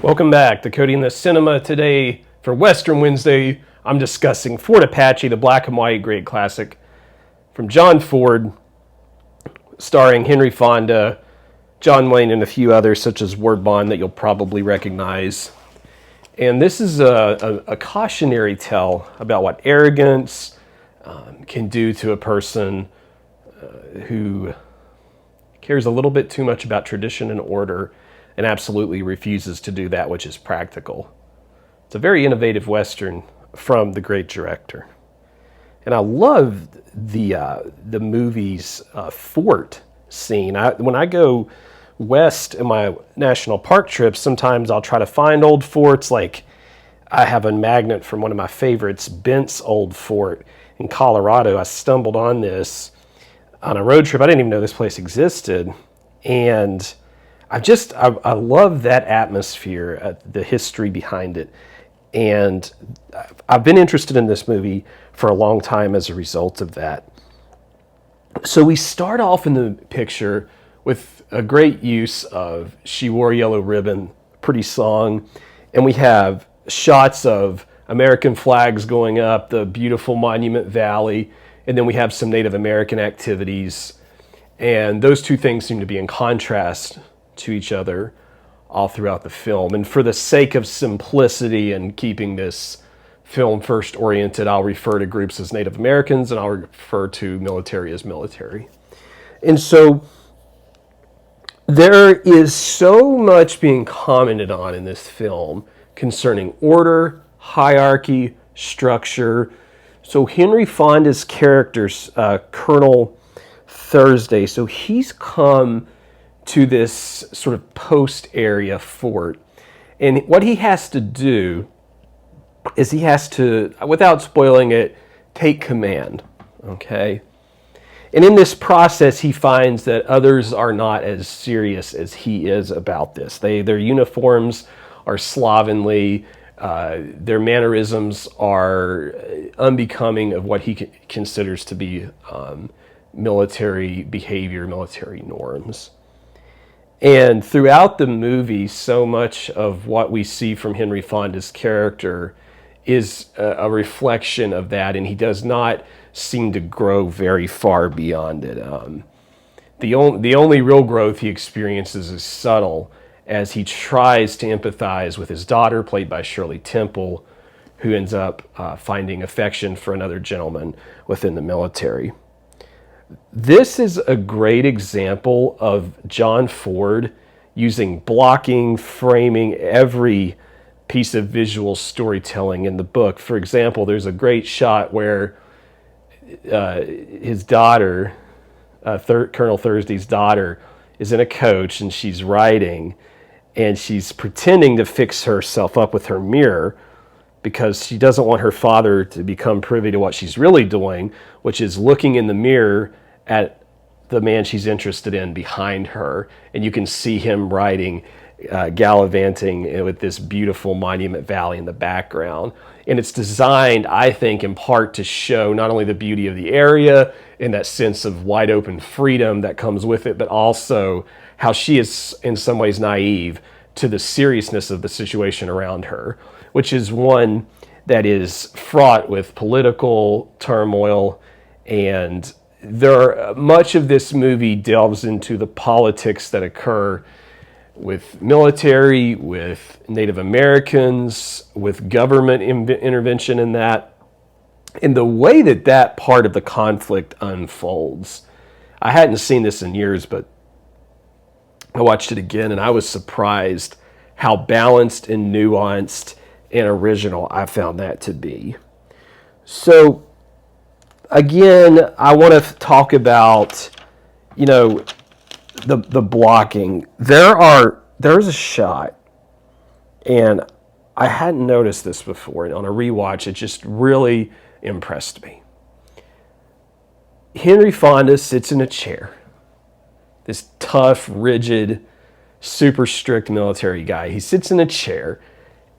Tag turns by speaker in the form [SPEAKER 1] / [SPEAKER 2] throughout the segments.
[SPEAKER 1] Welcome back to Cody in the Cinema. Today, for Western Wednesday, I'm discussing Ford Apache, the black and white great classic from John Ford, starring Henry Fonda, John Wayne, and a few others, such as Ward Bond, that you'll probably recognize. And this is a cautionary tale about what arrogance can do to a person who cares a little bit too much about tradition and order and absolutely refuses to do that which is practical. It's a very innovative Western from the great director. And I love the movie's fort scene. When I go west in my national park trips, sometimes I'll try to find old forts. Like I have a magnet from one of my favorites, Bent's Old Fort in Colorado. I stumbled on this on a road trip. I didn't even know this place existed. And I love that atmosphere, the history behind it. And I've been interested in this movie for a long time as a result of that. So we start off in the picture with a great use of She Wore a Yellow Ribbon, pretty song. And we have shots of American flags going up, the beautiful Monument Valley, and then we have some Native American activities. And those two things seem to be in contrast to each other all throughout the film. And for the sake of simplicity and keeping this film first oriented, I'll refer to groups as Native Americans and I'll refer to military as military. And so there is so much being commented on in this film concerning order, hierarchy, structure. So Henry Fonda's character's Colonel Thursday, so he's come to this sort of post area fort. And what he has to do is he has to, without spoiling it, take command, okay? And in this process, he finds that others are not as serious as he is about this. Their uniforms are slovenly, their mannerisms are unbecoming of what he considers to be military behavior, military norms. And throughout the movie, so much of what we see from Henry Fonda's character is a reflection of that, and he does not seem to grow very far beyond it. The only real growth he experiences is subtle, as he tries to empathize with his daughter, played by Shirley Temple, who ends up finding affection for another gentleman within the military. This is a great example of John Ford using blocking, framing, every piece of visual storytelling in the book. For example, there's a great shot where his daughter, Colonel Thursday's daughter, is in a coach and she's writing and she's pretending to fix herself up with her mirror because she doesn't want her father to become privy to what she's really doing, which is looking in the mirror at the man she's interested in behind her. And you can see him riding, gallivanting with this beautiful Monument Valley in the background. And it's designed, I think, in part to show not only the beauty of the area and that sense of wide open freedom that comes with it, but also how she is in some ways naive to the seriousness of the situation around her, which is one that is fraught with political turmoil. And much of this movie delves into the politics that occur with military, with Native Americans, with government intervention in that, and the way that that part of the conflict unfolds. I hadn't seen this in years, but I watched it again and I was surprised how balanced and nuanced and original I found that to be. So again, I want to talk about, the blocking. There's a shot, and I hadn't noticed this before. On a rewatch, it just really impressed me. Henry Fonda sits in a chair. This tough, rigid, super strict military guy. He sits in a chair,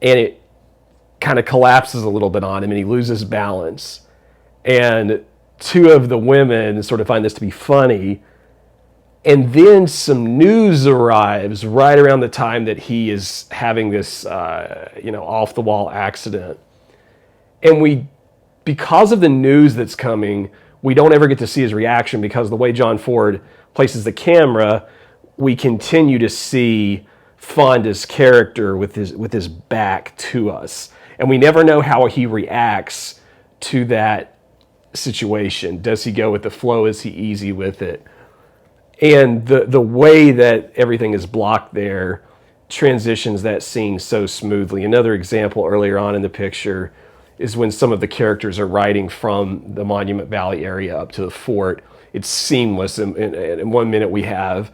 [SPEAKER 1] and it kind of collapses a little bit on him, and he loses balance. And two of the women sort of find this to be funny, And then some news arrives right around the time that he is having this, off the wall accident. And because of the news that's coming, we don't ever get to see his reaction, because the way John Ford places the camera, we continue to see Fonda's character with his back to us. And we never know how he reacts to that situation. Does he go with the flow? Is he easy with it? And the way that everything is blocked there transitions that scene so smoothly. Another example earlier on in the picture is when some of the characters are riding from the Monument Valley area up to the fort. It's seamless. In 1 minute we have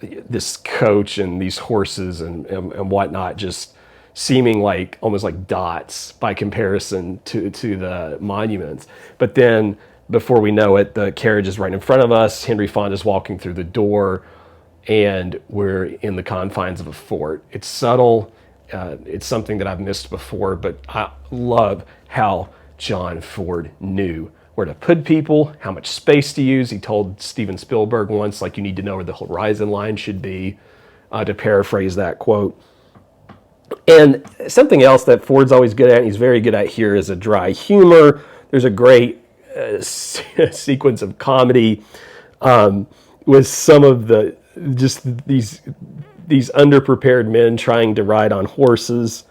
[SPEAKER 1] this coach and these horses and whatnot just seeming like almost like dots by comparison to the monuments. But then before we know it, the carriage is right in front of us. Henry Fonda's walking through the door, and we're in the confines of a fort. It's subtle. It's something that I've missed before, but I love how John Ford knew where to put people, how much space to use. He told Steven Spielberg once, like, you need to know where the horizon line should be, to paraphrase that quote. And something else that Ford's always good at, and he's very good at here, is a dry humor. There's a great sequence of comedy with some of these underprepared men trying to ride on horses.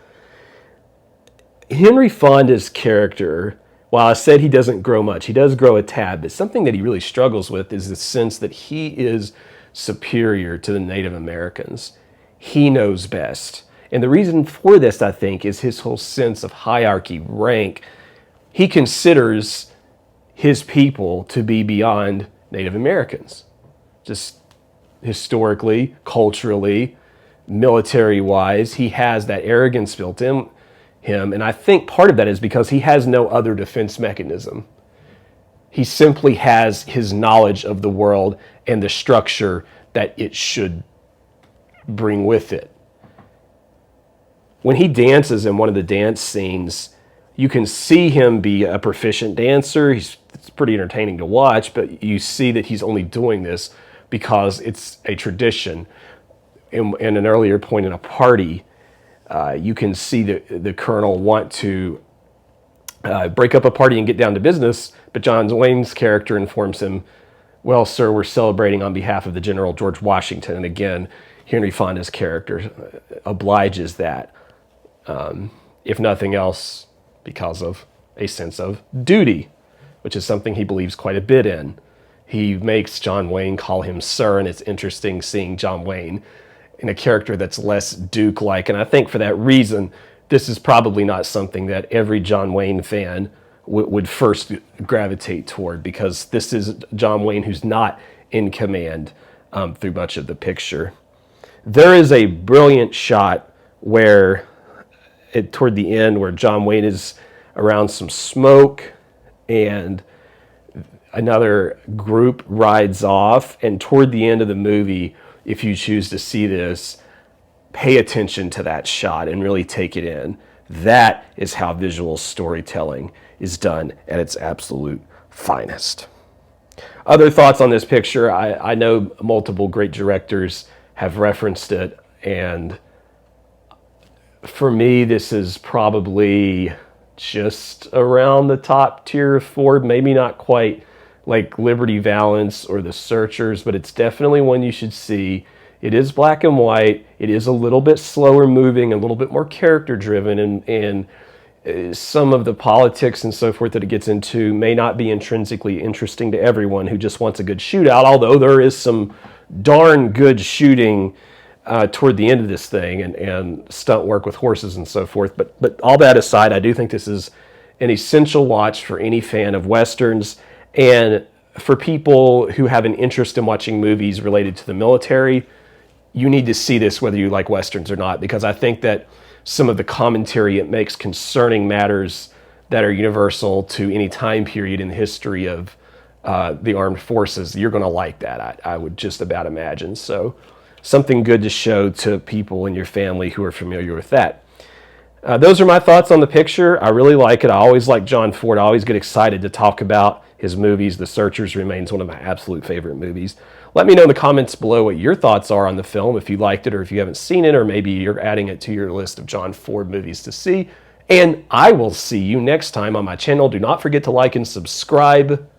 [SPEAKER 1] Henry Fonda's character, while I said he doesn't grow much, he does grow a tad, but something that he really struggles with is the sense that he is superior to the Native Americans. He knows best. And the reason for this, I think, is his whole sense of hierarchy, rank. He considers his people to be beyond Native Americans, just historically, culturally, military-wise. He has that arrogance built in him, and I think part of that is because he has no other defense mechanism. He simply has his knowledge of the world and the structure that it should bring with it. When he dances in one of the dance scenes, you can see him be a proficient dancer. It's pretty entertaining to watch, but you see that he's only doing this because it's a tradition. In an earlier point in a party, you can see the colonel want to break up a party and get down to business, but John Wayne's character informs him, well, sir, we're celebrating on behalf of the General George Washington. And again, Henry Fonda's character obliges that, if nothing else, because of a sense of duty, which is something he believes quite a bit in. He makes John Wayne call him sir, and it's interesting seeing John Wayne in a character that's less Duke-like. And I think for that reason, this is probably not something that every John Wayne fan would first gravitate toward, because this is John Wayne who's not in command through much of the picture. There is a brilliant shot where, toward the end, where John Wayne is around some smoke and another group rides off. And toward the end of the movie, if you choose to see this, pay attention to that shot and really take it in. That is how visual storytelling is done at its absolute finest. Other thoughts on this picture? I know multiple great directors have referenced it, and for me, this is probably just around the top tier of Ford, maybe not quite like Liberty Valance or The Searchers, but it's definitely one you should see. It is black and white. It is a little bit slower moving, a little bit more character driven, and some of the politics and so forth that it gets into may not be intrinsically interesting to everyone who just wants a good shootout, although there is some darn good shooting toward the end of this thing, and stunt work with horses and so forth. But all that aside, I do think this is an essential watch for any fan of Westerns, and for people who have an interest in watching movies related to the military. You need to see this whether you like Westerns or not, because I think that some of the commentary it makes concerning matters that are universal to any time period in the history of the armed forces, you're going to like that, I would just about imagine. So something good to show to people in your family who are familiar with that. Those are my thoughts on the picture. I really like it. I always like John Ford. I always get excited to talk about his movies. The Searchers remains one of my absolute favorite movies. Let me know in the comments below what your thoughts are on the film, if you liked it or if you haven't seen it, or maybe you're adding it to your list of John Ford movies to see. And I will see you next time on my channel. Do not forget to like and subscribe.